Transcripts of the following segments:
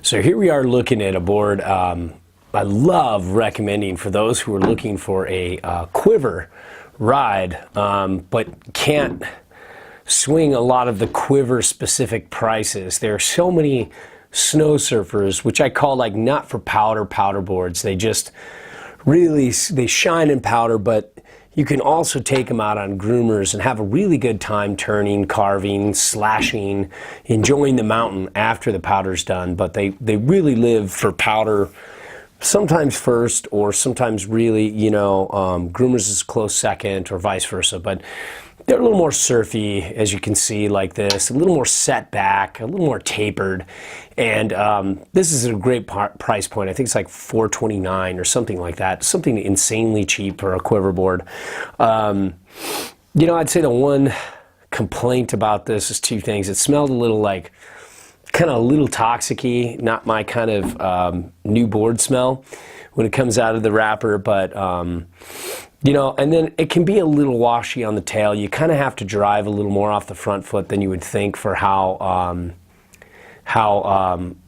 So here we are looking at a board I love recommending for those who are looking for a quiver ride, but can't swing a lot of the quiver specific prices. There are so many snow surfers, which I call like not for powder boards. They just really, they shine in powder, but you can also take them out on groomers and have a really good time turning, carving, slashing, enjoying the mountain after the powder's done. But they really live for powder, sometimes first, or sometimes really, groomers is a close second, or vice versa. But they're a little more surfy, as you can see, like this, a little more set back, a little more tapered. And this is a great price point. I think it's like $429 or something like that, something insanely cheap for a quiver board. I'd say the one complaint about this is two things. It smelled a little like, kind of a little toxic-y, not my kind of new board smell when it comes out of the wrapper, but and then it can be a little washy on the tail. You kind of have to drive a little more off the front foot than you would think for how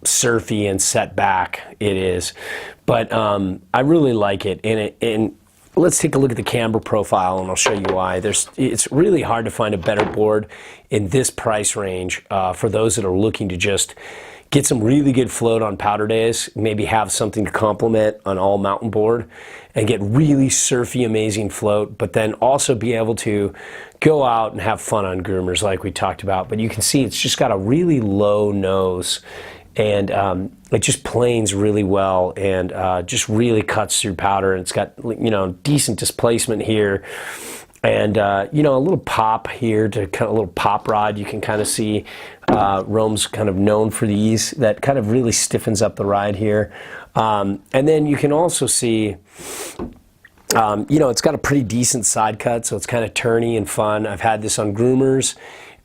surfy and set back it is. But I really like it. And let's take a look at the camber profile, and I'll show you why. It's really hard to find a better board in this price range for those that are looking to just get some really good float on powder days, maybe have something to complement an all mountain board and get really surfy, amazing float, but then also be able to go out and have fun on groomers like we talked about. But you can see it's just got a really low nose, and it just planes really well, and just really cuts through powder, and it's got decent displacement here. And a little pop here, to kind of a little pop rod. You can kind of see Rome's kind of known for these. That kind of really stiffens up the ride here. And then you can also see, it's got a pretty decent side cut, so it's kind of turny and fun. I've had this on groomers,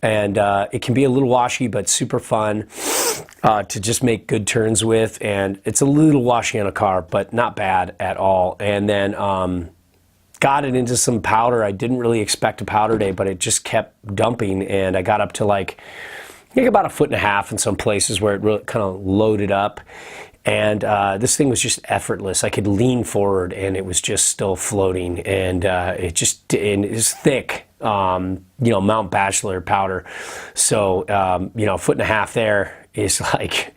and it can be a little washy, but super fun to just make good turns with. And it's a little washy on a car, but not bad at all. And then got it into some powder. I didn't really expect a powder day, but it just kept dumping, and I got up to like, I think about 1.5 feet in some places where it really kind of loaded up. And this thing was just effortless. I could lean forward and it was just still floating, and it is thick, Mount Bachelor powder. So, 1.5 feet there is like,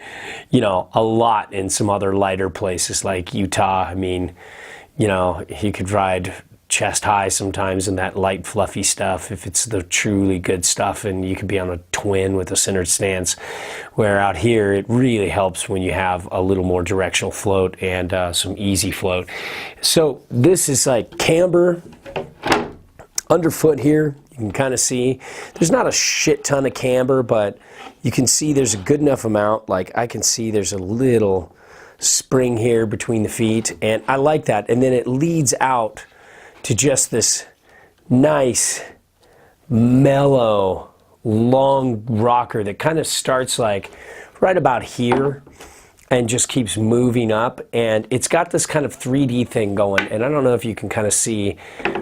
a lot in some other lighter places like Utah. I mean, you could ride chest high sometimes in that light fluffy stuff if it's the truly good stuff, and you could be on a twin with a centered stance, where out here it really helps when you have a little more directional float and some easy float. So this is like camber underfoot here. You can kind of see there's not a shit ton of camber, but you can see there's a good enough amount. Like I can see there's a little spring here between the feet, and I like that. And then it leads out to just this nice, mellow, long rocker that kind of starts like right about here and just keeps moving up. And it's got this kind of 3D thing going, and I don't know if you can kind of see,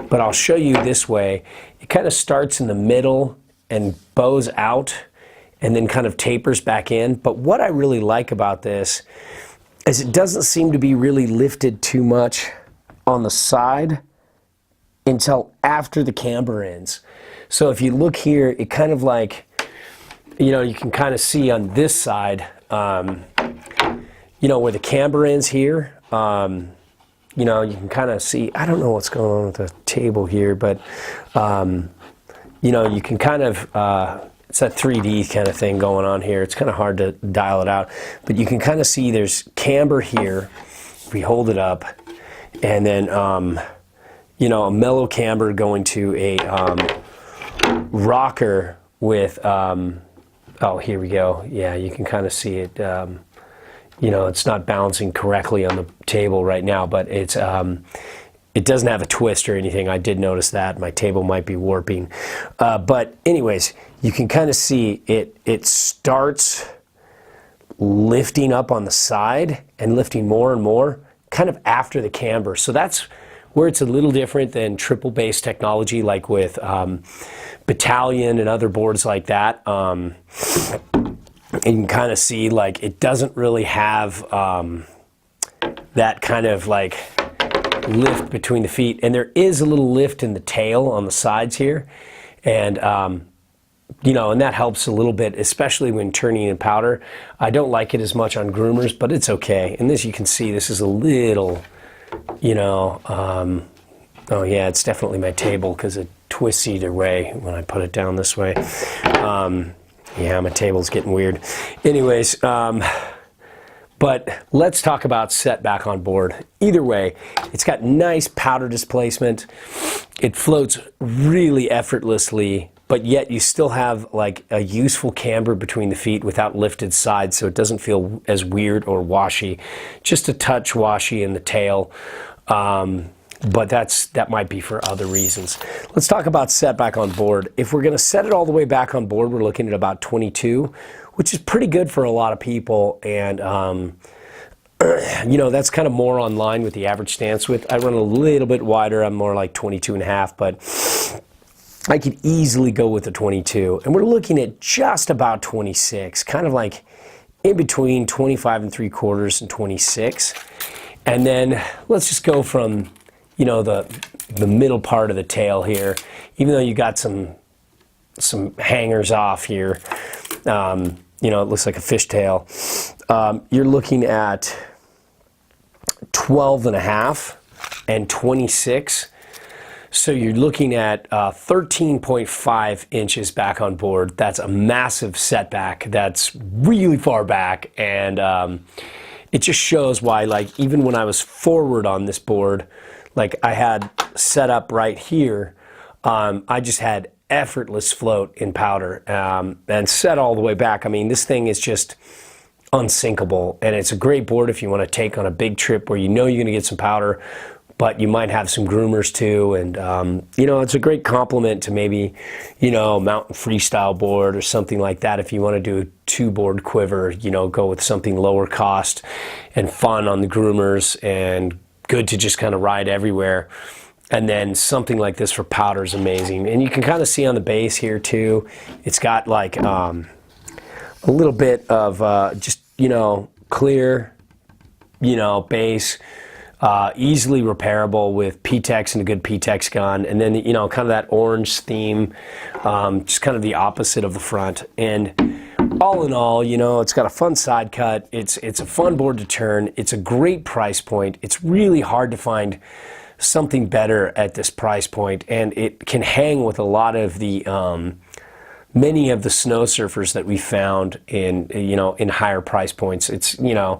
but I'll show you this way. It kind of starts in the middle and bows out and then kind of tapers back in. But what I really like about this is it doesn't seem to be really lifted too much on the side until after the camber ends. So if you look here, it kind of like, you can kind of see on this side, where the camber ends here, you can kind of see, I don't know what's going on with the table here, but, you can kind of, it's that 3D kind of thing going on here. It's kind of hard to dial it out, but you can kind of see there's camber here. We hold it up, and then, a mellow camber going to a rocker with, oh, here we go. Yeah, you can kind of see it. It's not balancing correctly on the table right now, but it doesn't have a twist or anything. I did notice that. My table might be warping. But anyways, you can kind of see it starts lifting up on the side and lifting more and more kind of after the camber. So that's where it's a little different than triple base technology, like with Battalion and other boards like that. you can kind of see like it doesn't really have that kind of like lift between the feet, and there is a little lift in the tail on the sides here, and you know, and that helps a little bit, especially when turning in powder. I don't like it as much on groomers, but it's okay. And this, you can see, this is a little, you know, oh yeah, it's definitely my table because it twists either way when I put it down this way. Yeah, my table's getting weird. Anyways, but let's talk about setback on board. Either way, it's got nice powder displacement. It floats really effortlessly, but yet you still have like a useful camber between the feet without lifted sides, so it doesn't feel as weird or washy. Just a touch washy in the tail, but that might be for other reasons. Let's talk about setback on board. If we're gonna set it all the way back on board, we're looking at about 22, which is pretty good for a lot of people, and you know, that's kind of more on line with the average stance width. I run a little bit wider, I'm more like 22 and a half, but I could easily go with a 22, and we're looking at just about 26, kind of like in between 25 and 3/4 and 26. And then let's just go from, you know, the middle part of the tail here, even though you got some hangers off here, you know, it looks like a fishtail. You're looking at 12 and a half and 26. So you're looking at 13.5 inches back on board. That's a massive setback. That's really far back, and it just shows why, like, even when I was forward on this board, like I had set up right here, I just had effortless float in powder, and set all the way back. I mean, this thing is just unsinkable, and it's a great board if you want to take on a big trip where you know you're going to get some powder, but you might have some groomers too, and you know, it's a great complement to maybe, you know, mountain freestyle board or something like that. If you want to do a 2-board quiver, you know, go with something lower cost and fun on the groomers and good to just kind of ride everywhere. And then something like this for powder is amazing. And you can kind of see on the base here too, it's got like a little bit of just, you know, clear, you know, base. Easily repairable with PTEX and a good PTEX gun, and then, you know, kind of that orange theme, just kind of the opposite of the front. And all in all, you know, it's got a fun side cut. It's a fun board to turn. It's a great price point. It's really hard to find something better at this price point, and it can hang with a lot of the many of the snow surfers that we found in, you know, in higher price points. It's, you know,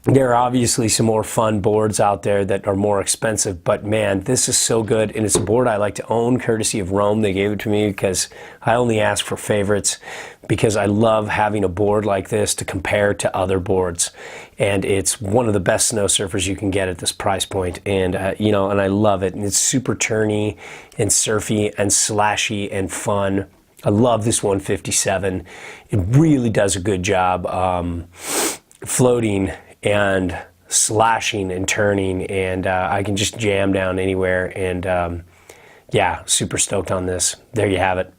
there are obviously some more fun boards out there that are more expensive, but man, this is so good, and it's a board I like to own courtesy of Rome. They gave it to me because I only ask for favorites, because I love having a board like this to compare to other boards, and it's one of the best snow surfers you can get at this price point. And you know, and I love it, and it's super turny and surfy and slashy and fun. I love this 157. It really does a good job floating and slashing and turning, and I can just jam down anywhere, and yeah, super stoked on this. There you have it.